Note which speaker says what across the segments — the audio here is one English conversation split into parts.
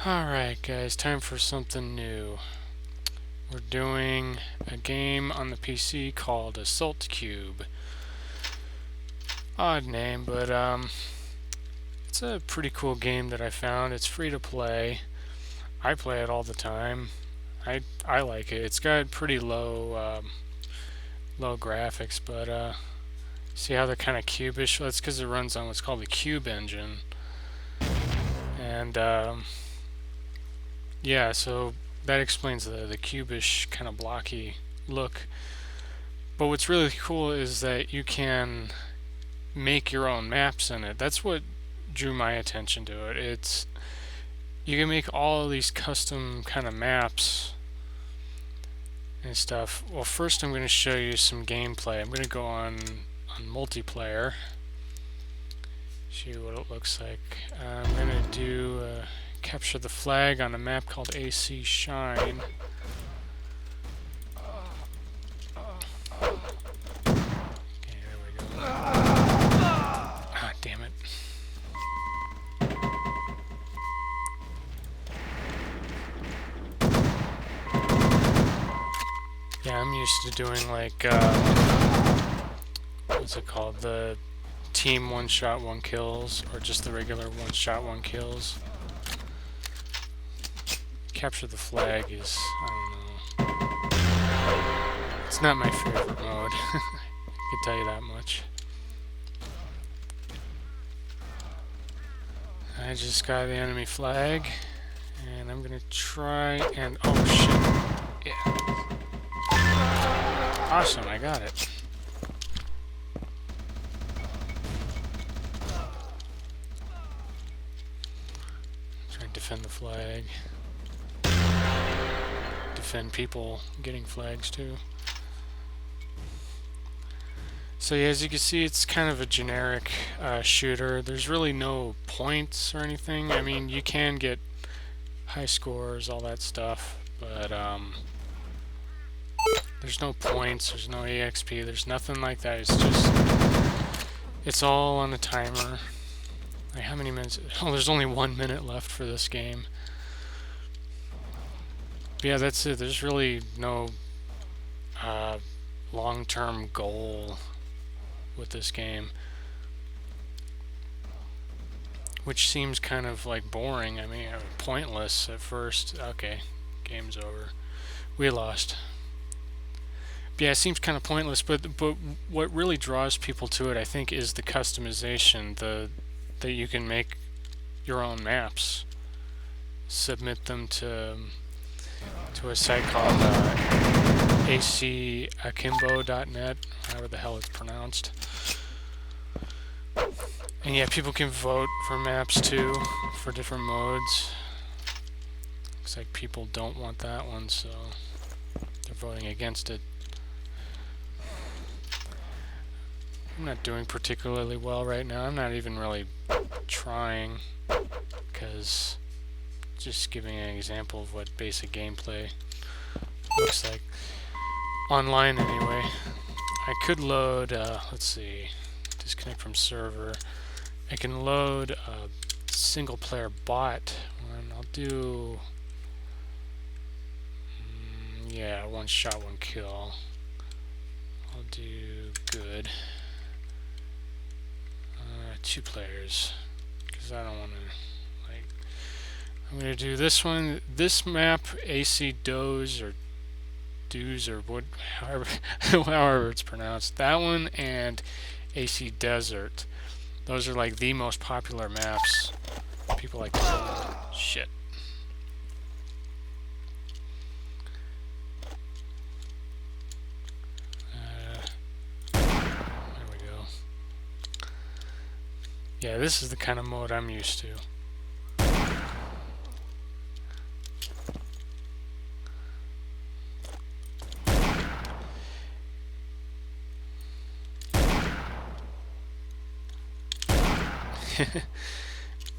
Speaker 1: Alright guys, time for something new. We're doing a game on the PC called Assault Cube. Odd name, but it's a pretty cool game that I found. It's free to play. I play it all the time. I like it. It's got pretty low graphics, but see how they're kind of cubish? Well, that's because it runs on what's called the Cube engine. And yeah, so that explains the cubish kind of blocky look. But what's really cool is that you can make your own maps in it. That's what drew my attention to it. It's you can make all of these custom kind of maps and stuff. Well, first I'm going to show you some gameplay. I'm going to go on multiplayer, see what it looks like. I'm going to do capture the flag on a map called AC Shine. Okay, there we go. Ah, damn it. Yeah, I'm used to doing like, what's it called? The team one shot, one kills, or just the regular one shot, one kills. Capture the flag is, I don't know. It's not my favorite mode. I can tell you that much. I just got the enemy flag, and I'm gonna try and, oh shit, yeah. Awesome, I got it. Try and defend the flag. Defend people getting flags too. So yeah, as you can see, it's kind of a generic shooter. There's really no points or anything. I mean, you can get high scores, all that stuff, but there's no points, there's no EXP, there's nothing like that. It's just, it's all on a timer. Like, how many minutes? Oh, there's only 1 minute left for this game. But yeah, that's it. There's really no long-term goal with this game, which seems kind of like boring. I mean, pointless at first. Okay, game's over. We lost. But yeah, it seems kind of pointless, but what really draws people to it, I think, is the customization. That you can make your own maps, submit them to a site called acakimbo.net, however the hell it's pronounced. And yeah, people can vote for maps too, for different modes. Looks like people don't want that one, so they're voting against it. I'm not doing particularly well right now. I'm not even really trying, because just giving an example of what basic gameplay looks like. Online anyway. I could load, let's see, disconnect from server. I can load a single player bot one. I'll do, yeah, one shot, one kill. I'll do good. 2 players, because I don't want to, like, I'm going to do this one, this map, AC Doze, or Doze, or what, however it's pronounced, that one, and AC Desert. Those are like the most popular maps people like to play. Shit. There we go. Yeah, this is the kind of mode I'm used to.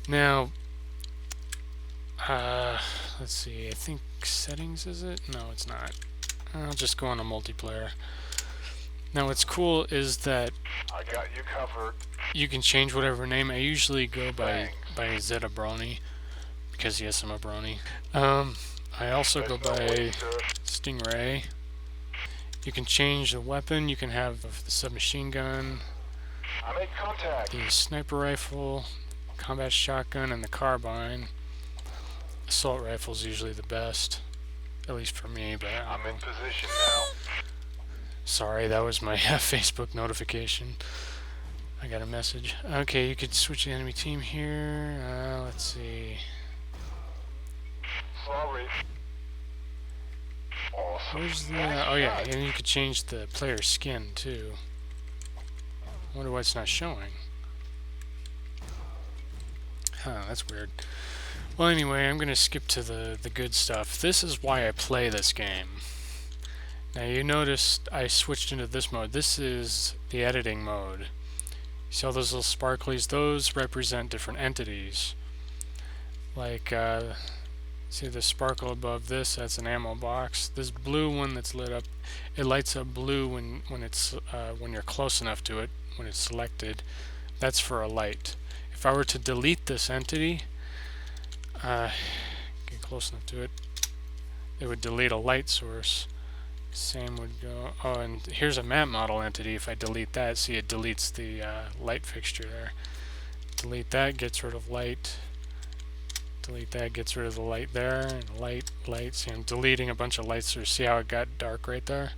Speaker 1: Now, let's see, I think settings, is it? No, it's not. I'll just go on to multiplayer. Now what's cool is that
Speaker 2: I got you covered.
Speaker 1: You can change whatever name. I usually go by Zetabroni, because he has some brony. I also go by Stingray. You can change the weapon. You can have the submachine gun, the sniper rifle, combat shotgun, and the carbine. Assault rifle is usually the best, at least for me. But
Speaker 2: I'm in position now.
Speaker 1: Sorry, that was my Facebook notification. I got a message. Okay, you could switch the enemy team here. Let's see.
Speaker 2: Sorry. Awesome.
Speaker 1: Where's the... oh yeah, and you could change the player's skin too. I wonder why it's not showing. Huh, that's weird. Well, anyway, I'm going to skip to the good stuff. This is why I play this game. Now, you noticed I switched into this mode. This is the editing mode. See all those little sparklies? Those represent different entities. Like, see the sparkle above this? That's an ammo box. This blue one that's lit up, it lights up blue when it's when you're close enough to it, when it's selected. That's for a light. If I were to delete this entity, get close enough to it, it would delete a light source. Same would go... oh, and here's a map model entity. If I delete that, see it deletes the light fixture there. Delete that, gets rid of light. Delete that, gets rid of the light there. And light. See, I'm deleting a bunch of light sources. See how it got dark right there?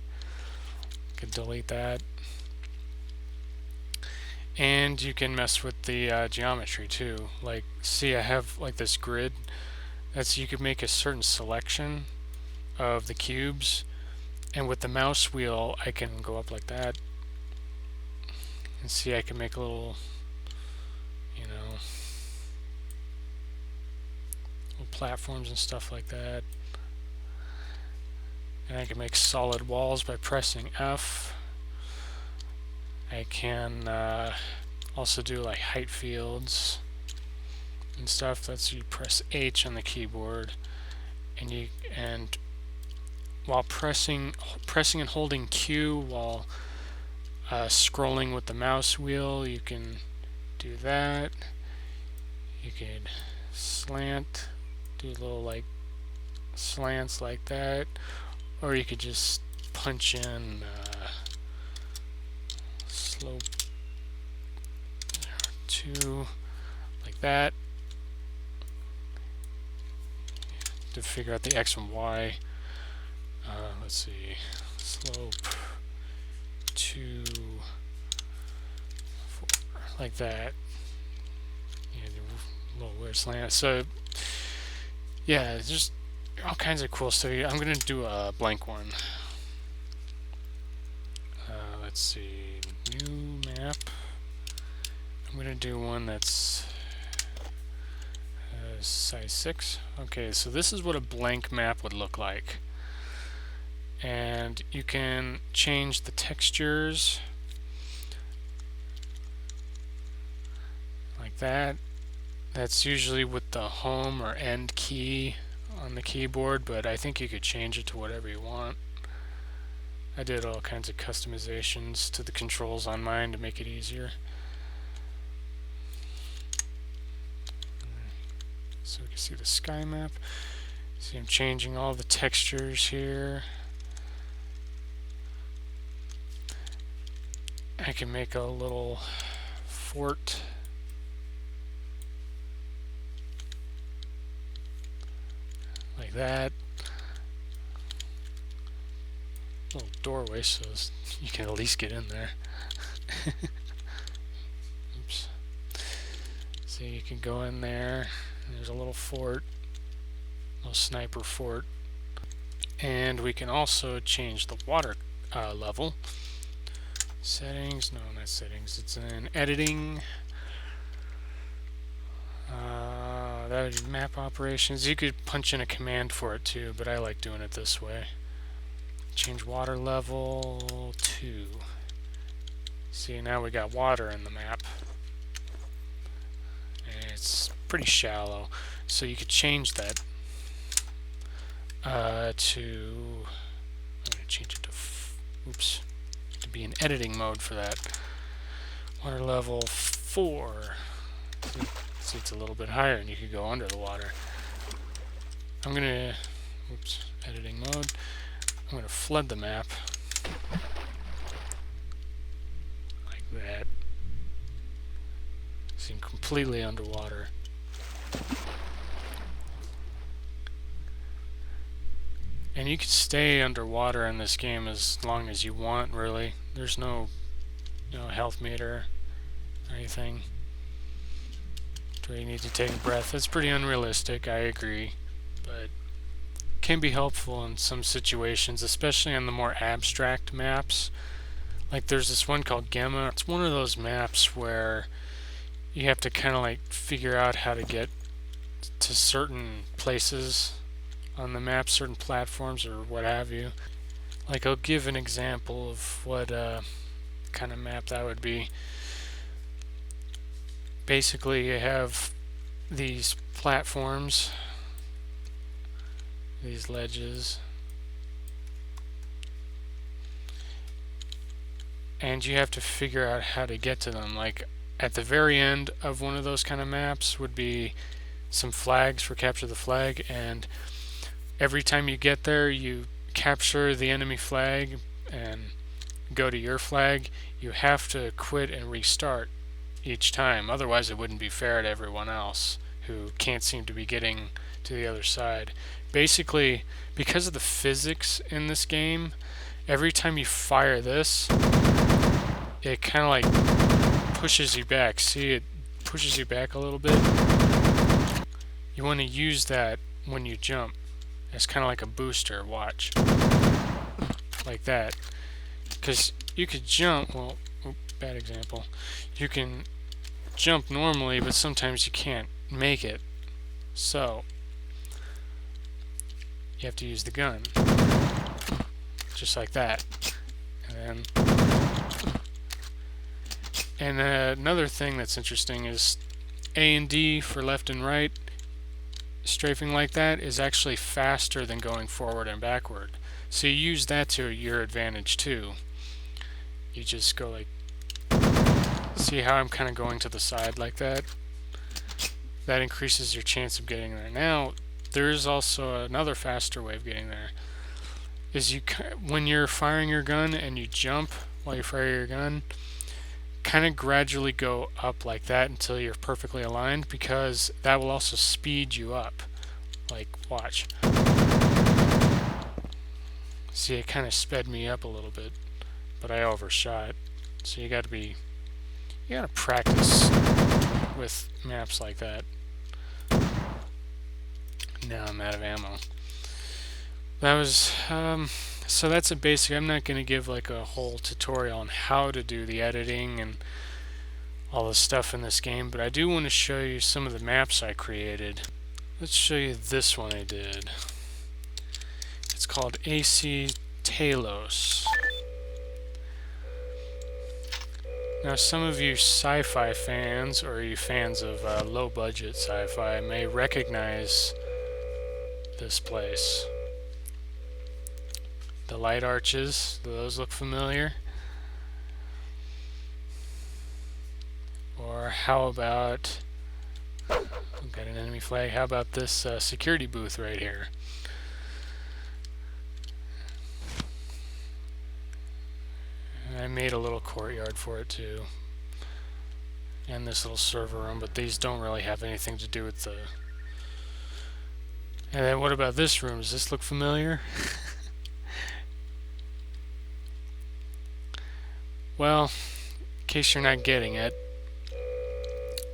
Speaker 1: Could delete that. And you can mess with the geometry too. Like, see, I have like this grid. That's, you could make a certain selection of the cubes, and with the mouse wheel I can go up like that. And see, I can make a little, you know, little platforms and stuff like that. And I can make solid walls by pressing F. I can also do like height fields and stuff. That's, you press H on the keyboard, and while pressing and holding Q while scrolling with the mouse wheel, you can do that. You could slant, do little like slants like that, or you could just punch in slope 2 like that to figure out the X and Y. Let's see, slope 2 4 like that. Yeah, a little weird slant. So yeah, it's just all kinds of cool stuff. I'm gonna do a blank one. Let's see, new map. I'm gonna do one that's size 6. Okay, so this is what a blank map would look like. And you can change the textures like that. That's usually with the home or end key on the keyboard, but I think you could change it to whatever you want. I did all kinds of customizations to the controls on mine to make it easier. So we can see the sky map. See, I'm changing all the textures here. I can make a little fort. Like that. Little doorway so you can at least get in there. Oops. So you can go in there. There's a little fort. Little sniper fort. And we can also change the water level. Settings, no, not settings, it's in editing. That would be map operations. You could punch in a command for it too, but I like doing it this way. Change water level 2. See, now we got water in the map. And it's pretty shallow, so you could change that to, I'm going to change it to, oops, to be in editing mode for that. Water level 4. See, it's a little bit higher, and you could go under the water. I'm gonna, oops, editing mode. I'm gonna flood the map like that. Seem completely underwater. And you can stay underwater in this game as long as you want, really. There's no, health meter or anything where you need to take a breath. That's pretty unrealistic, I agree, but can be helpful in some situations, especially on the more abstract maps. Like there's this one called Gemma. It's one of those maps where you have to kind of like figure out how to get to certain places on the map, certain platforms or what have you. Like I'll give an example of what kind of map that would be. Basically you have these platforms, these ledges, and you have to figure out how to get to them. Like at the very end of one of those kind of maps would be some flags for capture the flag, and every time you get there you capture the enemy flag and go to your flag. You have to quit and restart each time, otherwise it wouldn't be fair to everyone else who can't seem to be getting to the other side. Basically, because of the physics in this game, every time you fire this, it kind of like pushes you back. See, it pushes you back a little bit. You want to use that when you jump. It's kind of like a booster. Watch. Like that. Because you could jump, well, bad example. You can jump normally, but sometimes you can't make it. So, you have to use the gun. Just like that. And another thing that's interesting is A and D for left and right. Strafing like that is actually faster than going forward and backward. So you use that to your advantage too. You just go like, see how I'm kind of going to the side like that? That increases your chance of getting there. Now, there is also another faster way of getting there. Is when you're firing your gun and you jump while you fire your gun, kind of gradually go up like that until you're perfectly aligned, because that will also speed you up. Like, watch. See, it kind of sped me up a little bit, but I overshot. So you gotta practice with maps like that. Now I'm out of ammo. That was, so that's a basic. I'm not going to give like a whole tutorial on how to do the editing and all the stuff in this game, but I do want to show you some of the maps I created. Let's show you this one I did. It's called AC Talos. Now some of you sci-fi fans, or you fans of low-budget sci-fi, may recognize this place. The light arches, do those look familiar? Or how about, we've got an enemy flag, how about this security booth right here? I made a little courtyard for it too. And this little server room, but these don't really have anything to do with the... And then what about this room? Does this look familiar? Well, in case you're not getting it,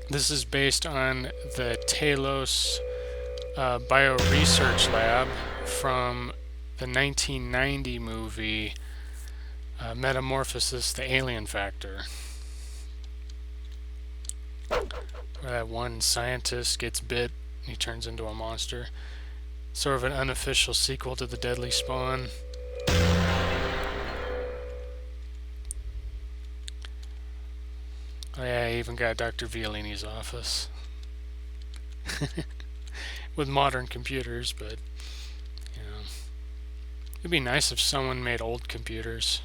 Speaker 1: this is based on the Talos Bioresearch Lab from the 1990 movie Metamorphosis, the Alien Factor. Where that one scientist gets bit, he turns into a monster. Sort of an unofficial sequel to the Deadly Spawn. Oh yeah, I even got Dr. Violini's office. With modern computers, but, you know. It'd be nice if someone made old computers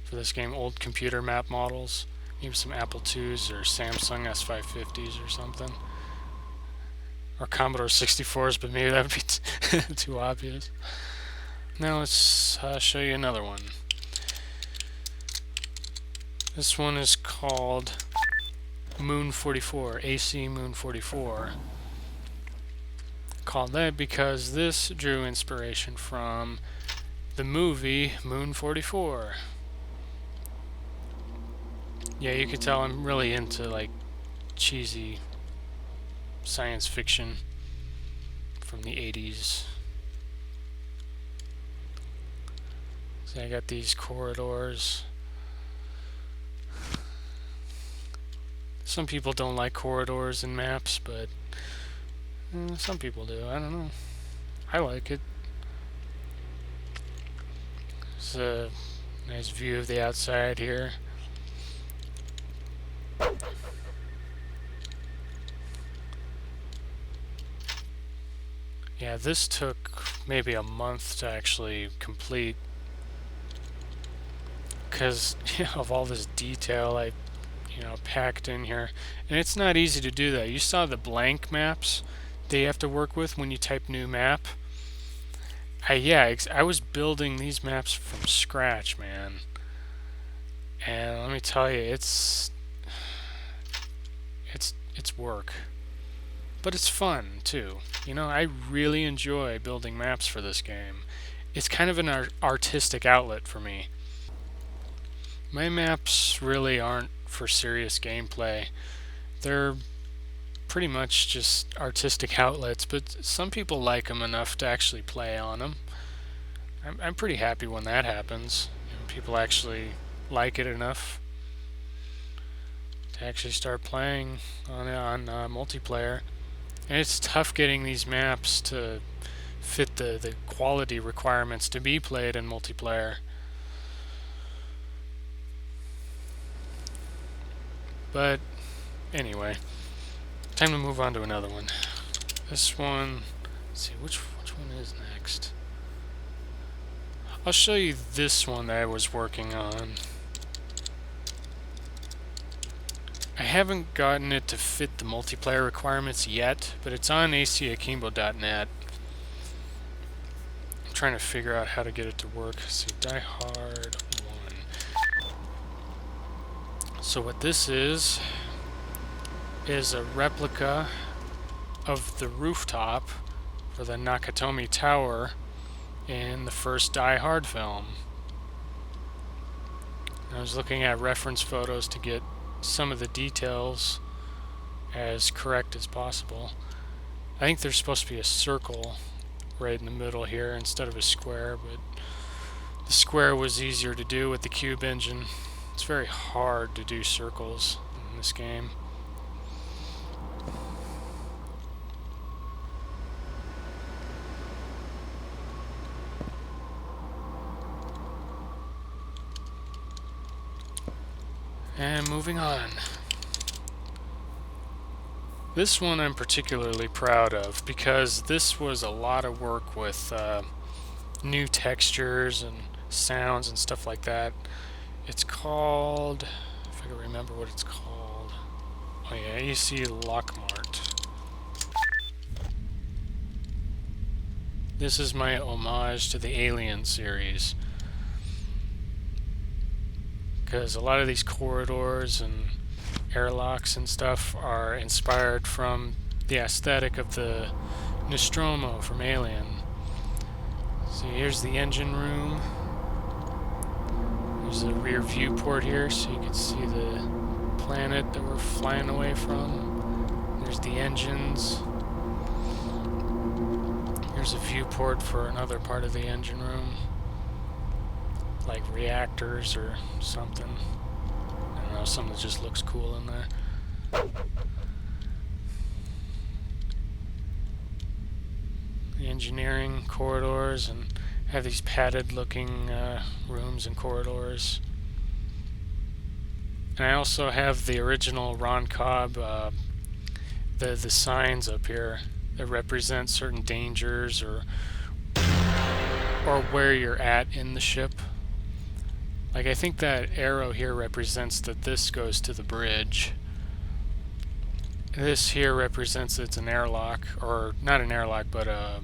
Speaker 1: for this game, old computer map models. Maybe some Apple IIs or Samsung S550s or something. or Commodore 64s, but maybe that would be too obvious. Now let's show you another one. This one is called Moon 44, AC Moon 44. Called that because this drew inspiration from the movie Moon 44. Yeah, you could tell I'm really into like cheesy science fiction from the 80s. So I got these corridors. Some people don't like corridors in maps, but some people do. I don't know. I like it. It's a nice view of the outside here. Yeah, this took maybe a month to actually complete because of all this detail I packed in here. And it's not easy to do that. You saw the blank maps that you have to work with when you type new map. I was building these maps from scratch, man. And let me tell you, it's work. But it's fun, too. I really enjoy building maps for this game. It's kind of an artistic outlet for me. My maps really aren't for serious gameplay. They're pretty much just artistic outlets, but some people like them enough to actually play on them. I'm pretty happy when that happens. People actually like it enough to actually start playing on multiplayer. And it's tough getting these maps to fit the quality requirements to be played in multiplayer. But anyway, time to move on to another one. This one, let's see, which one is next? I'll show you this one that I was working on. I haven't gotten it to fit the multiplayer requirements yet, but it's on acakimbo.net. I'm trying to figure out how to get it to work. Let's see, Die Hard 1. So what this is a replica of the rooftop for the Nakatomi Tower in the first Die Hard film. I was looking at reference photos to get some of the details as correct as possible. I think there's supposed to be a circle right in the middle here instead of a square, but the square was easier to do with the cube engine. It's very hard to do circles in this game. And moving on. This one I'm particularly proud of because this was a lot of work with new textures and sounds and stuff like that. It's called, if I can remember what it's called. Oh yeah, AC Lockmart. This is my homage to the Alien series. Because a lot of these corridors and airlocks and stuff are inspired from the aesthetic of the Nostromo from Alien. So here's the engine room. There's a rear viewport here so you can see the planet that we're flying away from. There's the engines. Here's a viewport for another part of the engine room, like reactors or something. I don't know, something that just looks cool in there. The engineering corridors, and have these padded looking rooms and corridors. And I also have the original Ron Cobb, the signs up here that represent certain dangers or where you're at in the ship. Like, I think that arrow here represents that this goes to the bridge. This here represents it's an airlock, or not an airlock, but a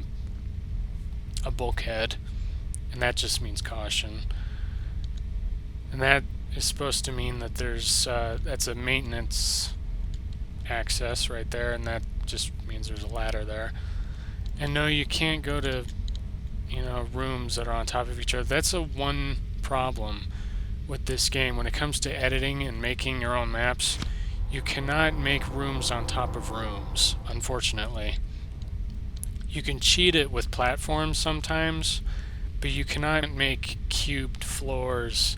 Speaker 1: bulkhead, and that just means caution. And that is supposed to mean that there's that's a maintenance access right there, and that just means there's a ladder there. And no, you can't go to, rooms that are on top of each other. That's a one problem with this game. When it comes to editing and making your own maps, you cannot make rooms on top of rooms, unfortunately. You can cheat it with platforms sometimes, but you cannot make cubed floors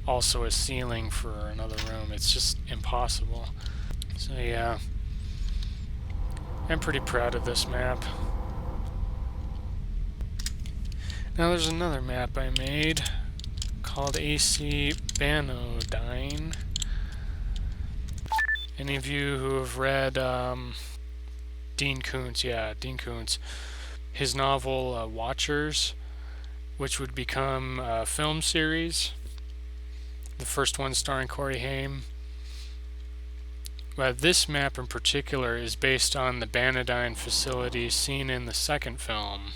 Speaker 1: also a ceiling for another room. It's just impossible. So yeah, I'm pretty proud of this map. Now there's another map I made called AC Banodyne. Any of you who have read Dean Koontz, his novel Watchers, which would become a film series, the first one starring Corey Haim. Well, this map in particular is based on the Banodyne facility seen in the second film,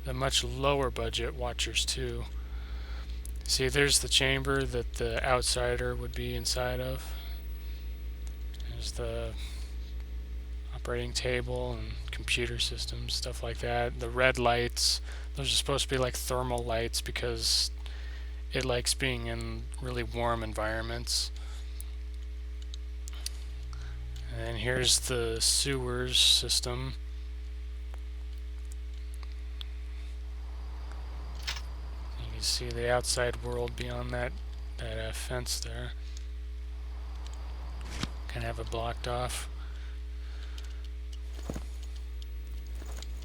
Speaker 1: the much lower budget Watchers 2. See, there's the chamber that the outsider would be inside of. There's the operating table and computer systems, stuff like that. The red lights, those are supposed to be like thermal lights because it likes being in really warm environments. And here's the sewers system. You can see the outside world beyond that fence there. Kind of have it blocked off.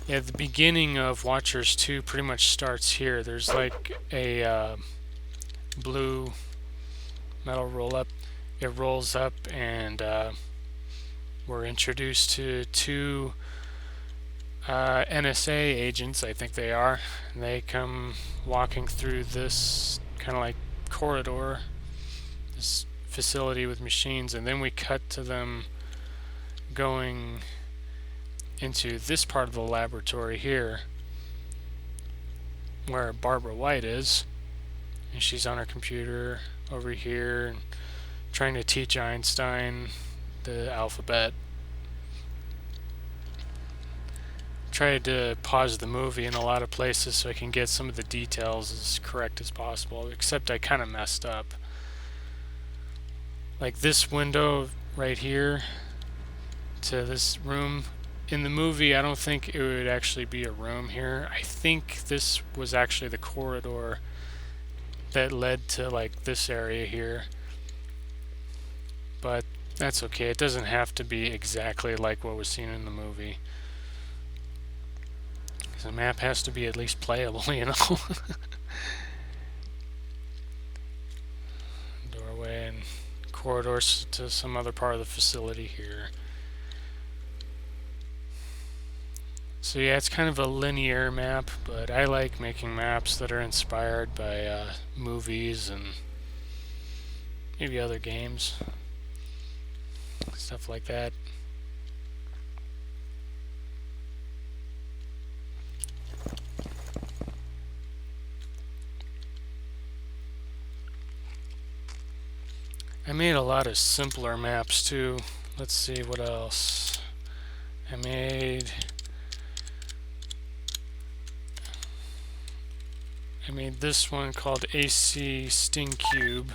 Speaker 1: Yeah, the beginning of Watchers 2 pretty much starts here. There's like a blue metal roll-up. It rolls up and we're introduced to two NSA agents, I think they are. And they come walking through this kind of like corridor, this facility with machines, and then we cut to them going into this part of the laboratory here where Barbara White is, and she's on her computer over here and trying to teach Einstein the alphabet. Tried to pause the movie in a lot of places so I can get some of the details as correct as possible, except I kind of messed up. Like this window right here to this room. In the movie, I don't think it would actually be a room here. I think this was actually the corridor that led to like this area here. But that's okay. It doesn't have to be exactly like what was seen in the movie. The map has to be at least playable, Doorway and corridors to some other part of the facility here. So yeah, it's kind of a linear map, but I like making maps that are inspired by movies and maybe other games, stuff like that. I made a lot of simpler maps too. Let's see what else. I made this one called AC Sting Cube.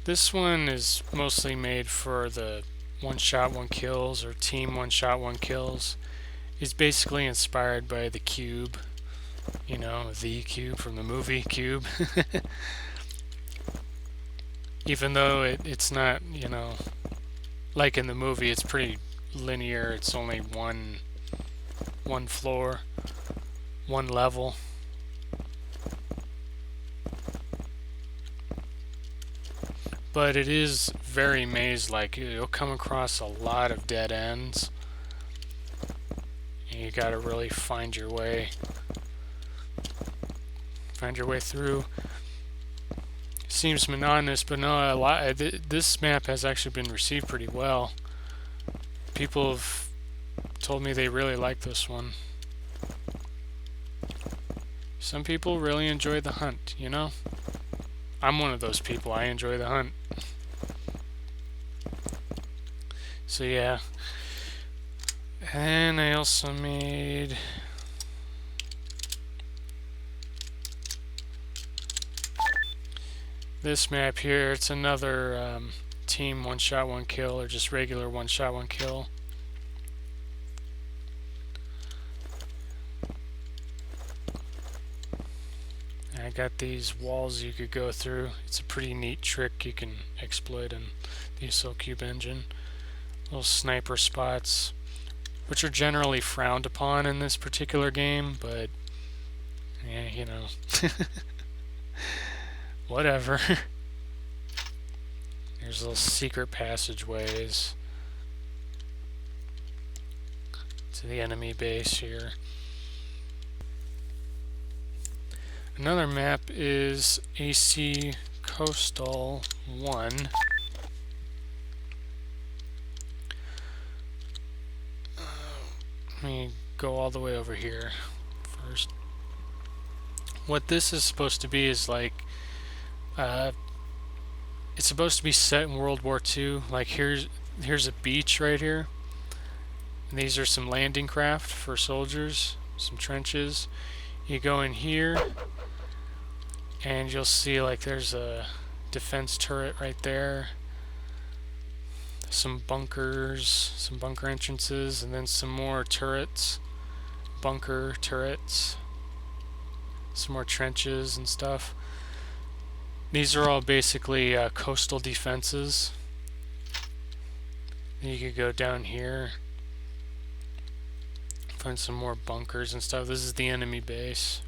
Speaker 1: This one is mostly made for the one shot, one kills, or team one shot, one kills. It's basically inspired by the Cube, the Cube from the movie Cube. Even though it's not, like in the movie, it's pretty linear. It's only one floor, one level. But it is very maze-like. You'll come across a lot of dead ends. And you gotta really find your way through. Seems monotonous, but no, this map has actually been received pretty well. People have told me they really like this one. Some people really enjoy the hunt, you know? I'm one of those people. I enjoy the hunt. So yeah. And I also made this map here. It's another team one shot, one kill, or just regular one shot, one kill. I got these walls you could go through. It's a pretty neat trick you can exploit in the Assault Cube engine. Little sniper spots, which are generally frowned upon in this particular game, but yeah, you know, whatever. There's little secret passageways to the enemy base here. Another map is AC Coastal 1. Let me go all the way over here first. What this is supposed to be is like, it's supposed to be set in World War II. Like here's a beach right here. And these are some landing craft for soldiers, some trenches. You go in here, and you'll see like there's a defense turret right there. Some bunkers, some bunker entrances, and then some more turrets, bunker turrets, some more trenches and stuff. These are all basically coastal defenses. Then you could go down here, find some more bunkers and stuff. This is the enemy base.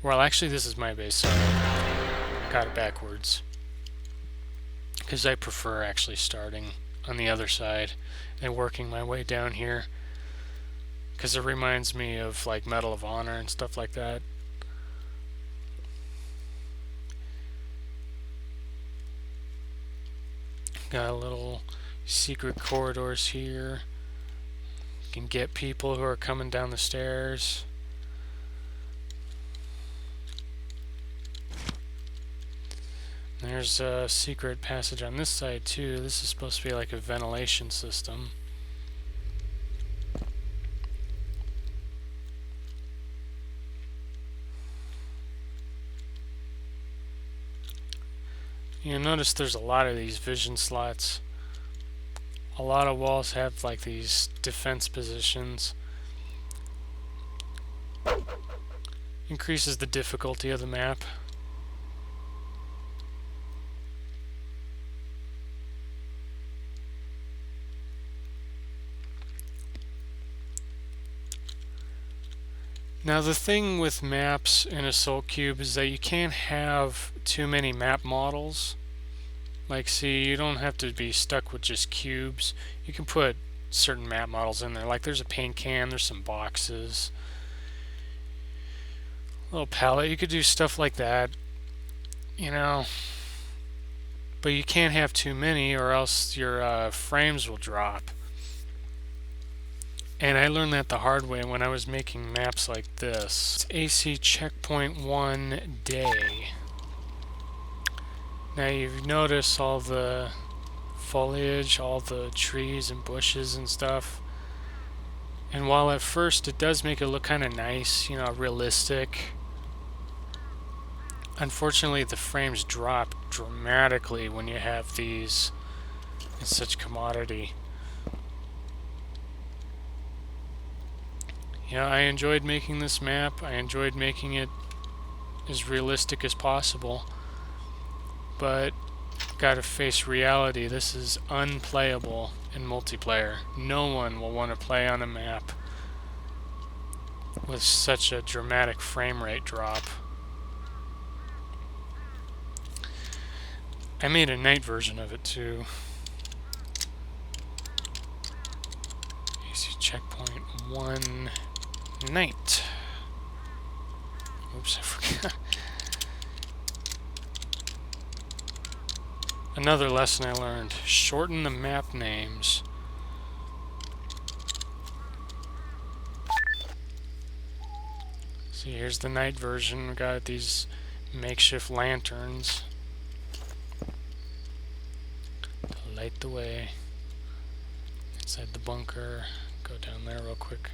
Speaker 1: Well, actually, this is my base, so I got it backwards. Because I prefer actually starting on the other side and working my way down here. Because it reminds me of like Medal of Honor and stuff like that. Got a little secret corridors here. You can get people who are coming down the stairs. There's a secret passage on this side too. This is supposed to be like a ventilation system. You notice there's a lot of these vision slots. A lot of walls have like these defense positions. Increases the difficulty of the map. Now the thing with maps in Assault Cube is that you can't have too many map models. Like, see, you don't have to be stuck with just cubes. You can put certain map models in there. Like, there's a paint can, there's some boxes, a little palette. You could do stuff like that, you know. But you can't have too many, or else your frames will drop. And I learned that the hard way when I was making maps like this. It's AC Checkpoint 1 Day. Now you've noticed all the foliage, all the trees and bushes and stuff. And while at first it does make it look kind of nice, you know, realistic, unfortunately the frames drop dramatically when you have these in such commodity. Yeah, I enjoyed making this map. I enjoyed making it as realistic as possible. But gotta face reality. This is unplayable in multiplayer. No one will want to play on a map with such a dramatic frame rate drop. I made a night version of it too. AC Checkpoint 1 Night. Oops, I forgot. Another lesson I learned: shorten the map names. See, here's the night version. We got these makeshift lanterns to light the way inside the bunker. Go down there real quick.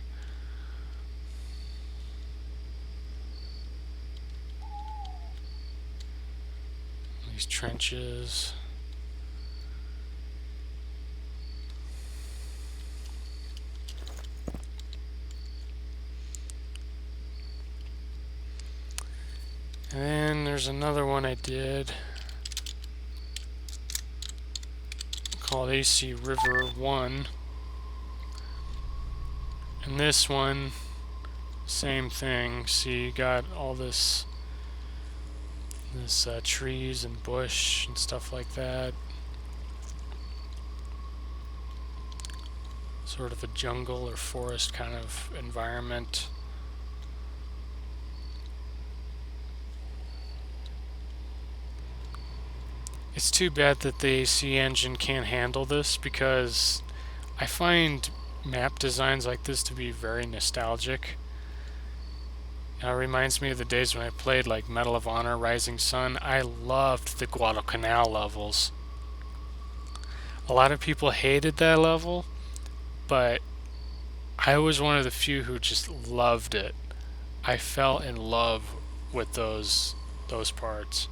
Speaker 1: These trenches. And then there's another one I did called AC River 1. And this one, same thing. See, you got all this trees and bush and stuff like that. Sort of a jungle or forest kind of environment. It's too bad that the AC engine can't handle this, because I find map designs like this to be very nostalgic. It reminds me of the days when I played like Medal of Honor, Rising Sun. I loved the Guadalcanal levels. A lot of people hated that level, but I was one of the few who just loved it. I fell in love with those parts.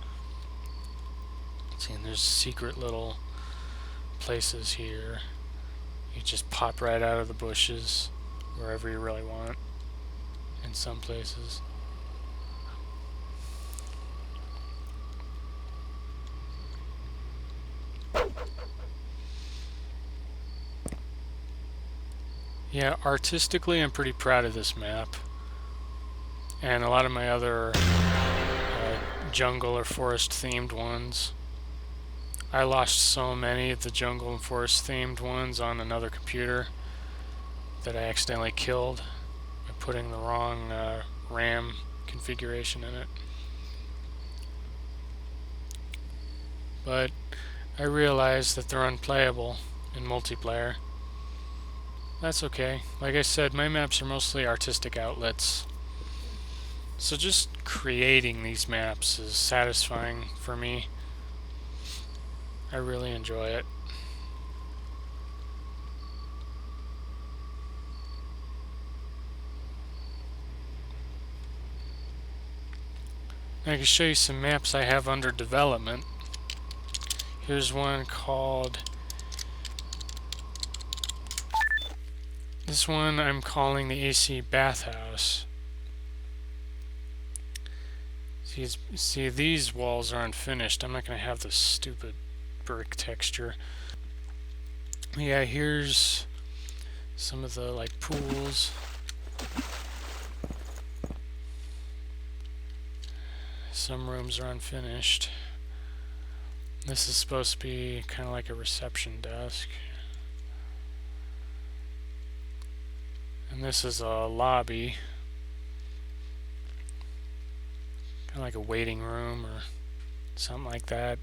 Speaker 1: See, and there's secret little places here. You just pop right out of the bushes wherever you really want in some places. Yeah, artistically I'm pretty proud of this map. And a lot of my other jungle or forest themed ones. I lost so many of the jungle and forest themed ones on another computer that I accidentally killed by putting the wrong RAM configuration in it. But I realized that they're unplayable in multiplayer. That's okay. Like I said, my maps are mostly artistic outlets. So just creating these maps is satisfying for me. I really enjoy it. I can show you some maps I have under development. Here's one called... This one I'm calling the AC Bathhouse. See, these walls are unfinished. I'm not going to have this stupid brick texture. Yeah, here's some of the like pools. Some rooms are unfinished. This is supposed to be kind of like a reception desk. And this is a lobby. Kind of like a waiting room or something like that.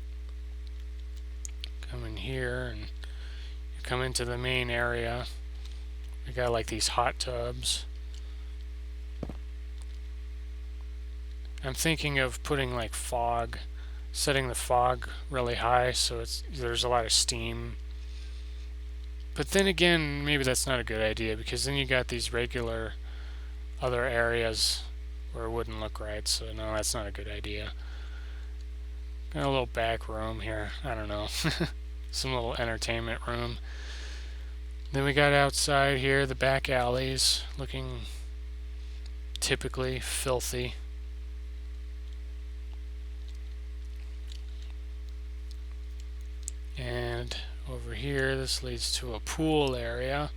Speaker 1: Come in here and you come into the main area. We got like these hot tubs. I'm thinking of putting like fog, setting the fog really high so there's a lot of steam. But then again, maybe that's not a good idea, because then you got these regular other areas where it wouldn't look right. So no, that's not a good idea. Got a little back room here. I don't know. Some little entertainment room. Then we got outside here, the back alleys, looking typically filthy. And over here, this leads to a pool area.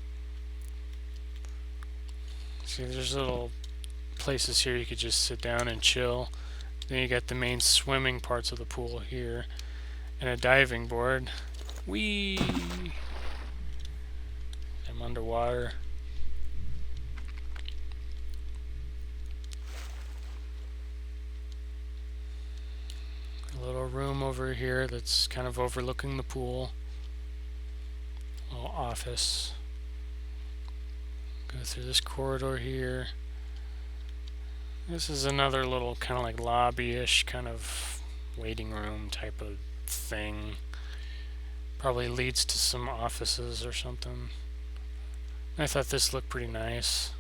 Speaker 1: See, there's little places here you could just sit down and chill. Then you got the main swimming parts of the pool here, and a diving board. Whee! I'm underwater. A little room over here that's kind of overlooking the pool. A little office. Go through this corridor here. This is another little kind of like lobby-ish kind of waiting room type of thing. Probably leads to some offices or something. I thought this looked pretty nice.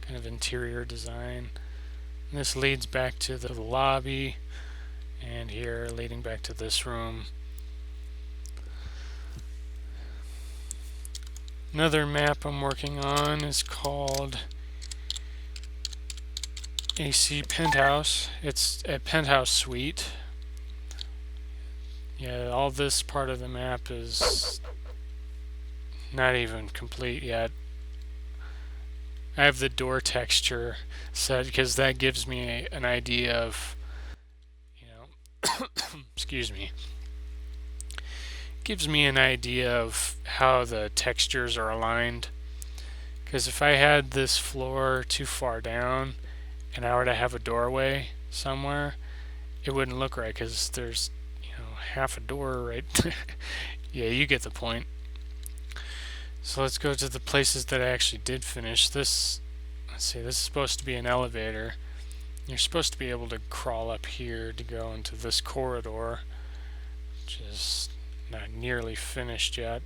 Speaker 1: Kind of interior design. And this leads back to the lobby, and here leading back to this room. Another map I'm working on is called AC Penthouse. It's a penthouse suite. Yeah, all this part of the map is not even complete yet. I have the door texture set because that gives me an idea of, excuse me, gives me an idea of how the textures are aligned. Because if I had this floor too far down and I were to have a doorway somewhere, it wouldn't look right because there's, half a door right there. Yeah, you get the point. So let's go to the places that I actually did finish. Let's see, this is supposed to be an elevator. You're supposed to be able to crawl up here to go into this corridor, which is not nearly finished yet.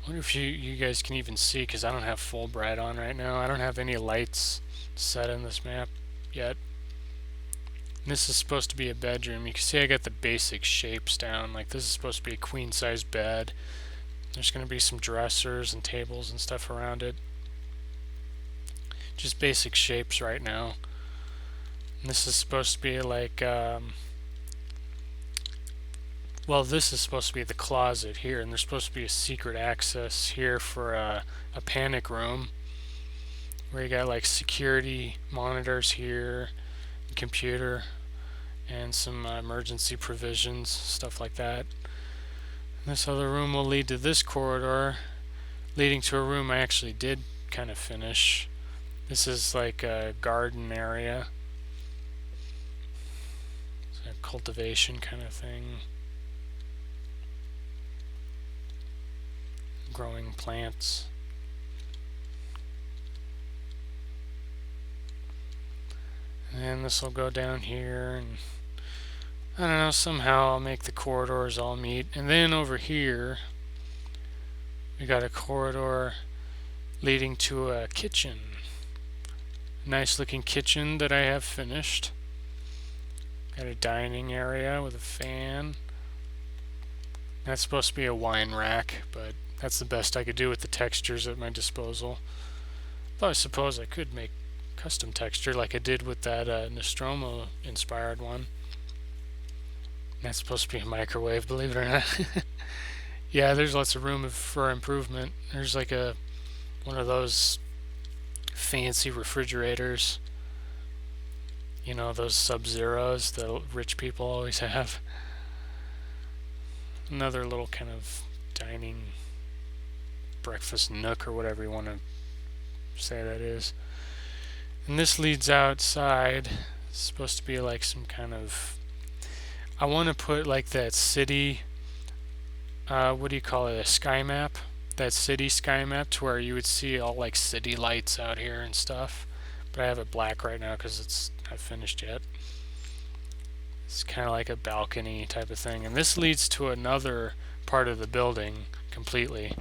Speaker 1: I wonder if you guys can even see, because I don't have Fulbright on right now. I don't have any lights set in this map yet. And this is supposed to be a bedroom. You can see I got the basic shapes down. Like this is supposed to be a queen size bed. There's going to be some dressers and tables and stuff around it. Just basic shapes right now. And this is supposed to be like, well, this is supposed to be the closet here, and there's supposed to be a secret access here for a panic room, where you got like security monitors here, computer, and some emergency provisions, stuff like that. And this other room will lead to this corridor, leading to a room I actually did kind of finish. This is like a garden area. It's a cultivation kind of thing. Growing plants. And this will go down here, and I don't know, somehow I'll make the corridors all meet. And then over here, we got a corridor leading to a kitchen. Nice looking kitchen that I have finished. Got a dining area with a fan. That's supposed to be a wine rack, but that's the best I could do with the textures at my disposal. Though I suppose I could make custom texture like I did with that Nostromo inspired one. That's supposed to be a microwave, believe it or not. Yeah, there's lots of room for improvement. There's like one of those fancy refrigerators, those Sub-Zeros that rich people always have. Another little kind of dining breakfast nook, or whatever you want to say that is. And this leads outside. It's supposed to be like some kind of, I want to put like that city, what do you call it, a sky map? That city sky map, to where you would see all like city lights out here and stuff. But I have it black right now because it's not finished yet. It's kind of like a balcony type of thing. And this leads to another part of the building completely.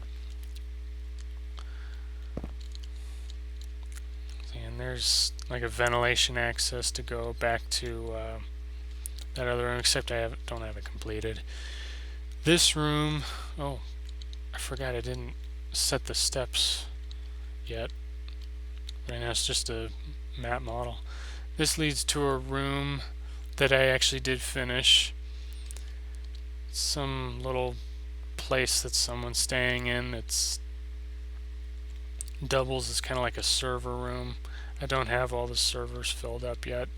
Speaker 1: And there's like a ventilation access to go back to that other room, except I don't have it completed. This room, oh, I forgot I didn't set the steps yet. Right now it's just a map model. This leads to a room that I actually did finish. Some little place that someone's staying in. It's doubles as kind of like a server room. I don't have all the servers filled up yet.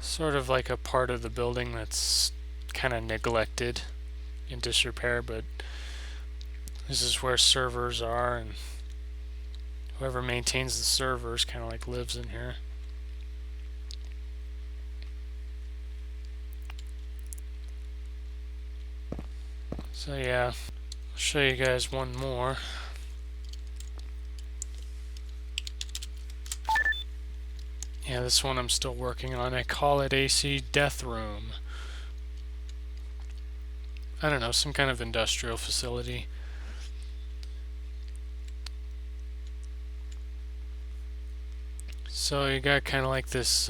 Speaker 1: Sort of like a part of the building that's kind of neglected, in disrepair, but this is where servers are, and whoever maintains the servers kind of like lives in here. So yeah, I'll show you guys one more. Yeah, this one I'm still working on. I call it AC Death Room. I don't know, some kind of industrial facility. So you got kind of like this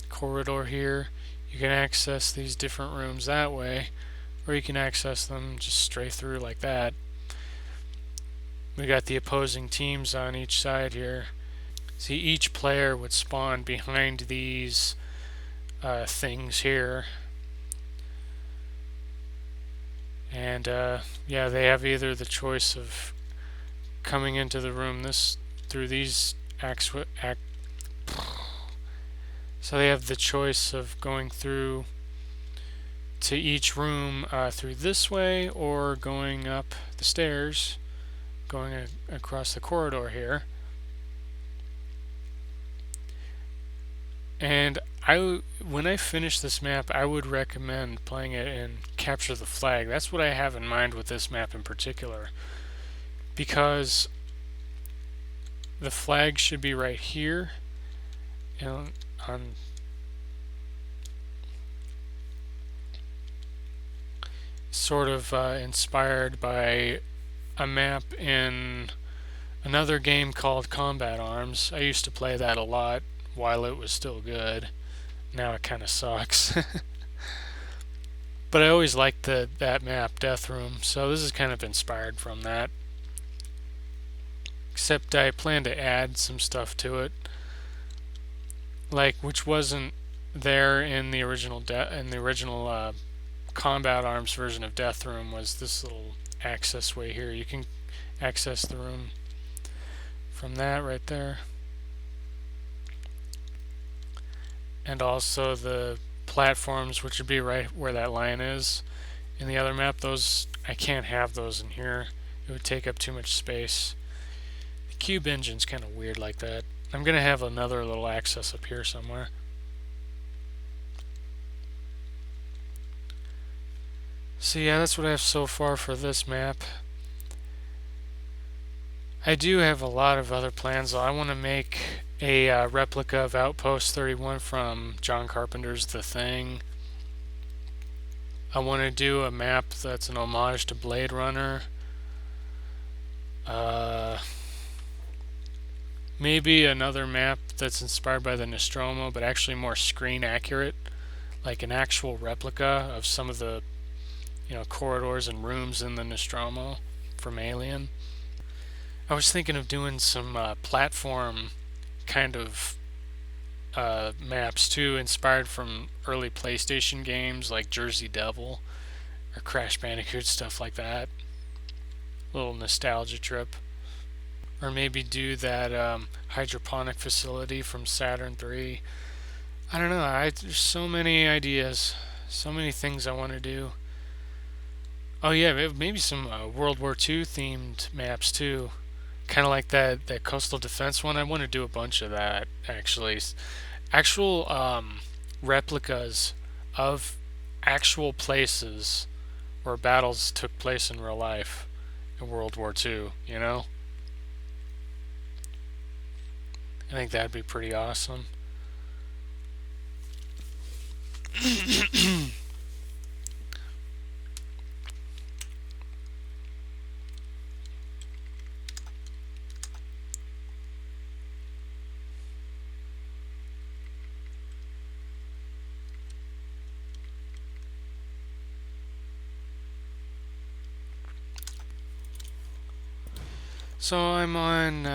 Speaker 1: corridor here. You can access these different rooms that way, or you can access them just straight through like that. We got the opposing teams on each side here. See, each player would spawn behind these things here. And yeah, they have either the choice of coming into the room through these so they have the choice of going through to each room through this way, or going up the stairs, going across the corridor here. And when I finish this map, I would recommend playing it in Capture the Flag. That's what I have in mind with this map in particular, because the flag should be right here, and on sort of inspired by a map in another game called Combat Arms. I used to play that a lot while it was still good. Now it kind of sucks. But I always liked that map, Death Room, so this is kind of inspired from that. Except I plan to add some stuff to it, like which wasn't there in the original Combat Arms version of Death Room, was this little access way here. You can access the room from that right there. And also the platforms, which would be right where that line is in the other map. Those, I can't have those in here. It would take up too much space. The cube engine's kind of weird like that. I'm going to have another little access up here somewhere. So yeah, that's what I have so far for this map. I do have a lot of other plans though. I want to make a replica of Outpost 31 from John Carpenter's The Thing. I want to do a map that's an homage to Blade Runner. Maybe another map that's inspired by the Nostromo, but actually more screen accurate, like an actual replica of some of the corridors and rooms in the Nostromo from Alien. I was thinking of doing some platform kind of maps too, inspired from early PlayStation games like Jersey Devil or Crash Bandicoot, stuff like that. A little nostalgia trip. Or maybe do that hydroponic facility from Saturn 3. I don't know, there's so many ideas, so many things I want to do. Oh yeah, maybe some World War II themed maps too. Kind of like that coastal defense one. I want to do a bunch of that actually. Actual replicas of actual places where battles took place in real life in World War II, you know? I think that'd be pretty awesome. So I'm on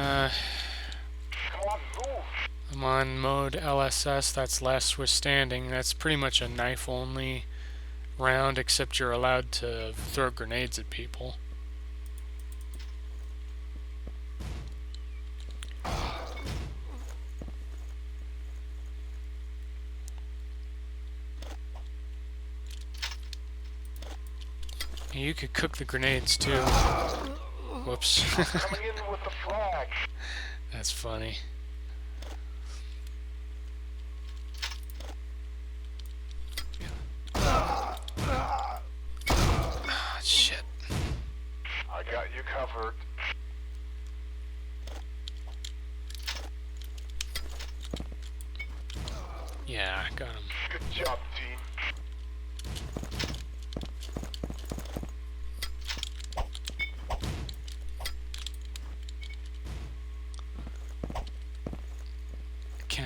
Speaker 1: mode LSS. That's Last Swiss Standing. That's pretty much a knife only round, except you're allowed to throw grenades at people. You could cook the grenades too. Whoops.
Speaker 2: Coming in with the flag.
Speaker 1: That's funny.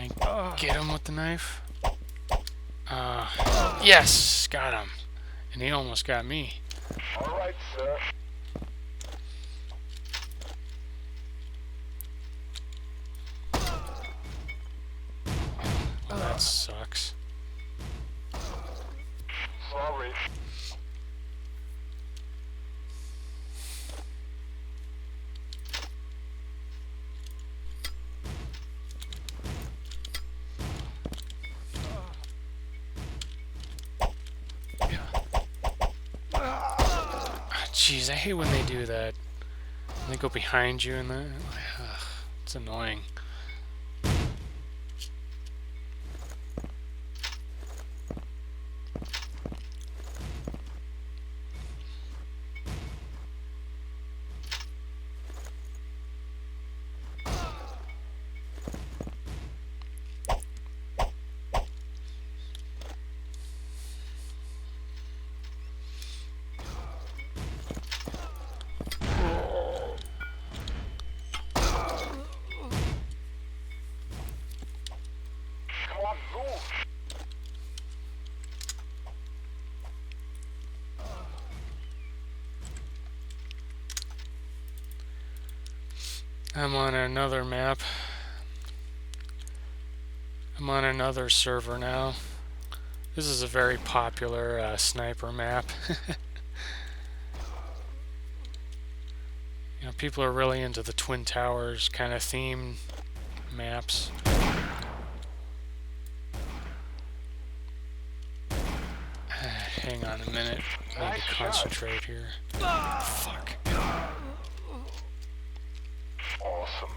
Speaker 1: I get him with the knife? Yes! Got him. And he almost got me.
Speaker 2: All right, sir.
Speaker 1: Well, that sucks.
Speaker 2: Sorry.
Speaker 1: Jeez, I hate when they do that. When they go behind you and that. It's annoying.
Speaker 2: Come on, move.
Speaker 1: I'm on another map. I'm on another server now. This is a very popular sniper map. You know, people are really into the Twin Towers kind of theme maps. Hang on a minute. I need to concentrate here. Fuck.
Speaker 2: Awesome.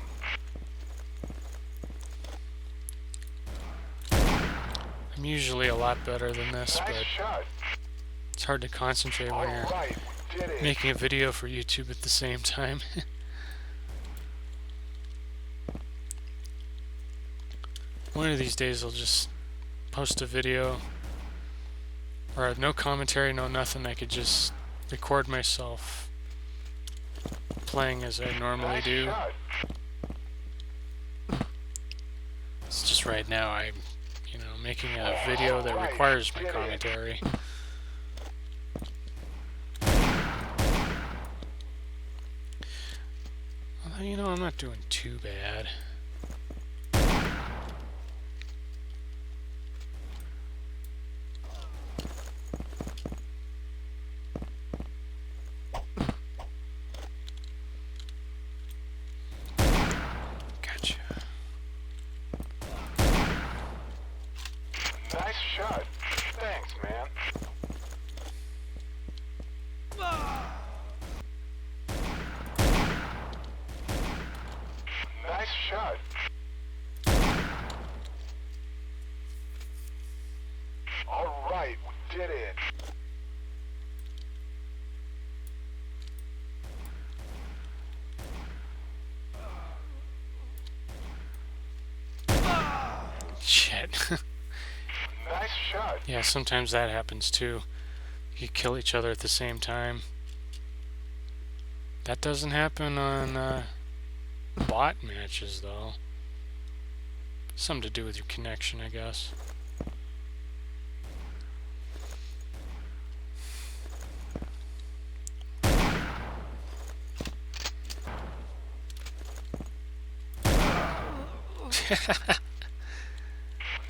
Speaker 1: I'm usually a lot better than this,
Speaker 2: Nice
Speaker 1: but
Speaker 2: shot.
Speaker 1: it's hard to concentrate
Speaker 2: All
Speaker 1: when you're
Speaker 2: right, we did it.
Speaker 1: making a video for YouTube at the same time. One of these days I'll just post a video or no commentary, no nothing. I could just record myself playing as I normally
Speaker 2: Nice
Speaker 1: do.
Speaker 2: shot.
Speaker 1: It's just right now I'm, making a video that requires my commentary. Although, I'm not doing too bad. Gotcha.
Speaker 2: Nice shot. Thanks, man. Nice shot. All right, we did it.
Speaker 1: Shit.
Speaker 2: Nice shot.
Speaker 1: Yeah, sometimes that happens too. You kill each other at the same time. That doesn't happen on bot matches, though. Something to do with your connection, I guess.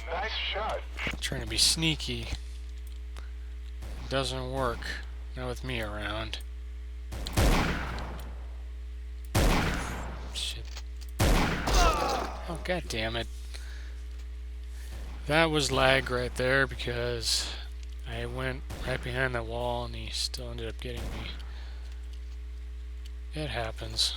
Speaker 2: Nice shot.
Speaker 1: Trying to be sneaky. Doesn't work. Not with me around. Shit. Oh, god damn it. That was lag right there because I went right behind the wall and he still ended up getting me. It happens.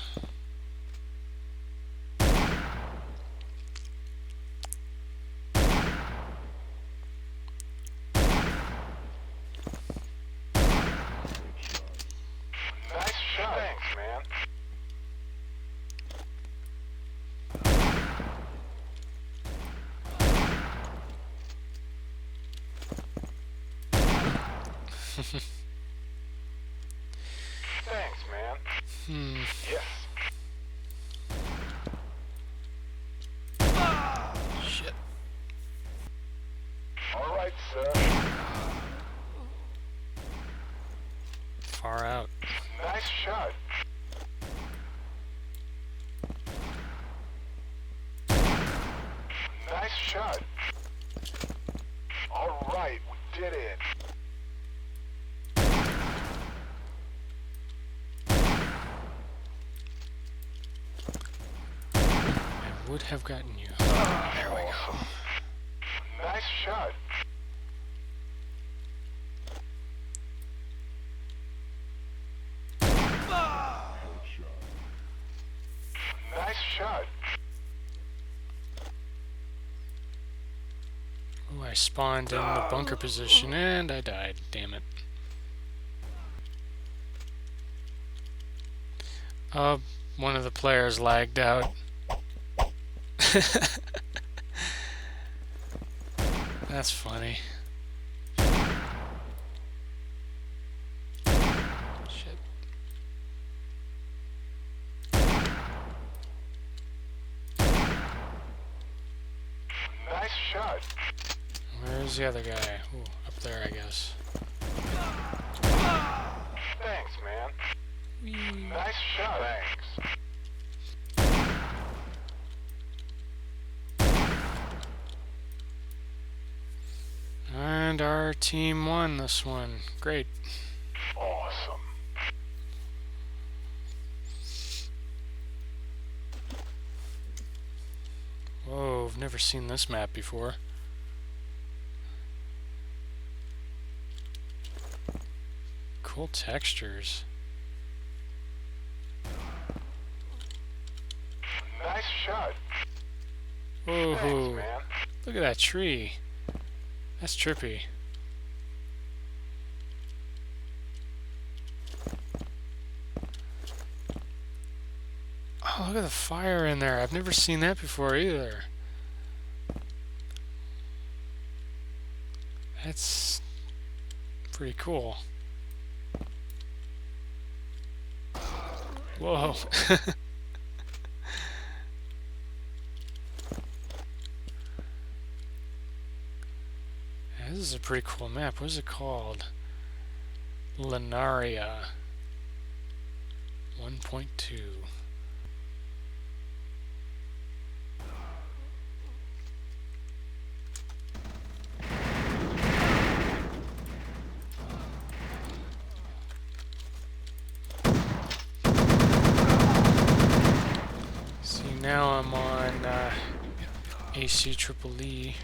Speaker 2: Nice shot. Thanks, man. Thanks, man. Yes.
Speaker 1: Shit.
Speaker 2: shot. All right, we did it.
Speaker 1: I would have gotten you. There we go.
Speaker 2: Nice shot. Nice shot.
Speaker 1: Oh, I spawned in the bunker position and I died. Damn it. One of the players lagged out. That's funny. Shit.
Speaker 2: Nice shot.
Speaker 1: Where's the other guy? Ooh, up there, I guess.
Speaker 2: Thanks, man.
Speaker 1: Whee.
Speaker 2: Nice shot. Thanks.
Speaker 1: And our team won this one. Great.
Speaker 2: Awesome.
Speaker 1: Whoa, I've never seen this map before. Cool textures.
Speaker 2: Nice shot.
Speaker 1: Whoa,
Speaker 2: Thanks, man.
Speaker 1: look at that tree. That's trippy. Oh, look at the fire in there. I've never seen that before either. That's pretty cool. Whoa. This is a pretty cool map. What is it called? Lunaria 1.2. See, now I'm on AC Triple E.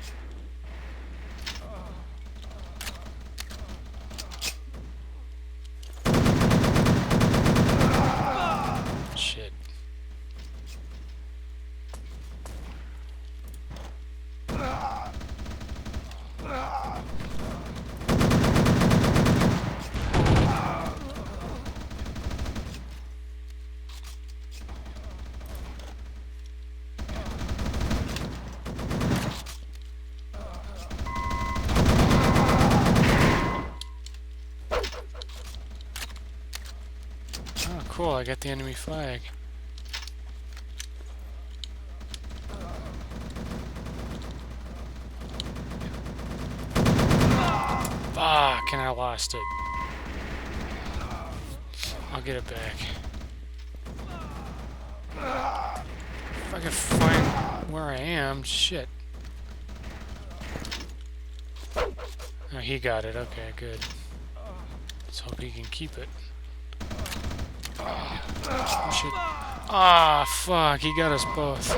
Speaker 1: Shit. Oh, cool, I got the enemy flag. Fuck, and I lost it. I'll get it back. If I could find where I am, shit. Oh, he got it, okay, good. Let's hope he can keep it. Oh, shit. Ah, fuck, he got us both.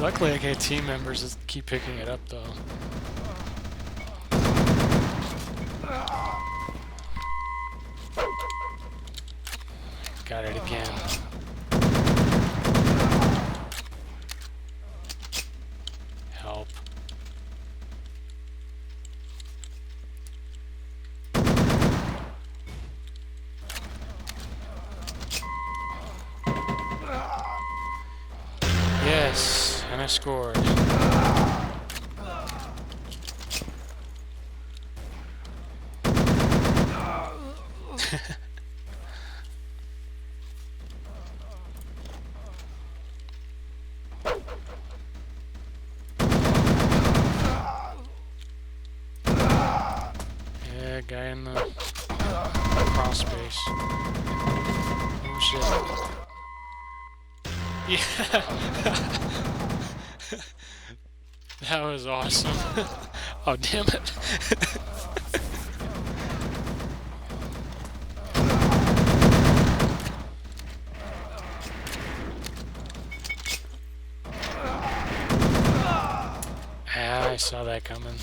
Speaker 1: Luckily I got team members that keep picking it up, though. Got it again. Help. Yes, and I scored. Yeah, guy in the cross space. Oh shit. Yeah. That was awesome. Oh, damn it. Ah, I saw that coming.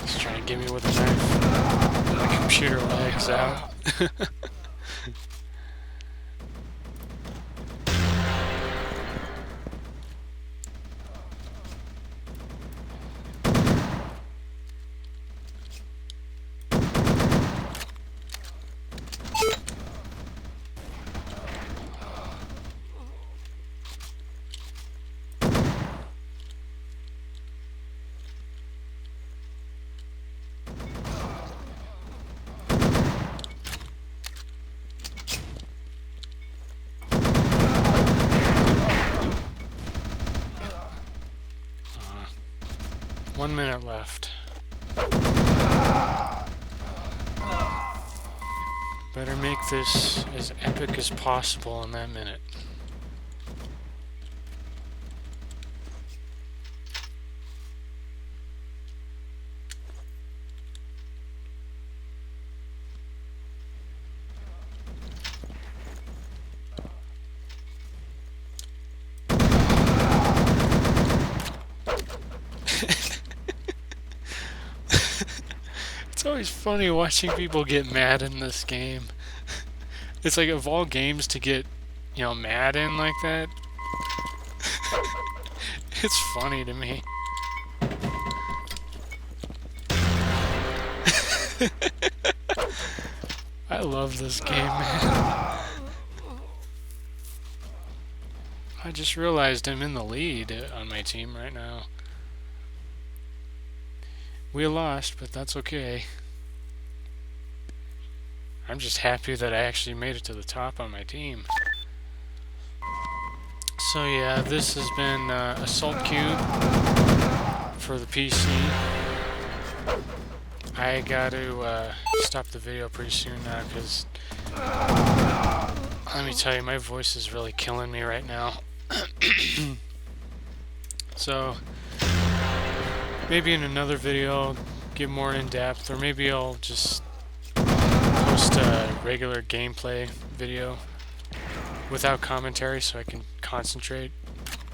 Speaker 1: He's trying to get me with a knife. My computer lags out. Uh, 1 minute left. Better make this as epic as possible in that minute. It's always funny watching people get mad in this game. It's like, of all games to get, mad in like that, it's funny to me. I love this game, man. I just realized I'm in the lead on my team right now. We lost, but that's okay. I'm just happy that I actually made it to the top on my team. So yeah, this has been Assault Cube for the PC. I gotta stop the video pretty soon now because, let me tell you, my voice is really killing me right now. So maybe in another video I'll get more in depth, or maybe I'll just post a regular gameplay video without commentary so I can concentrate,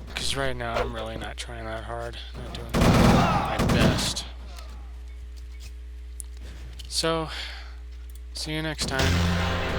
Speaker 1: because right now I'm really not trying that hard, not doing my best. So see you next time.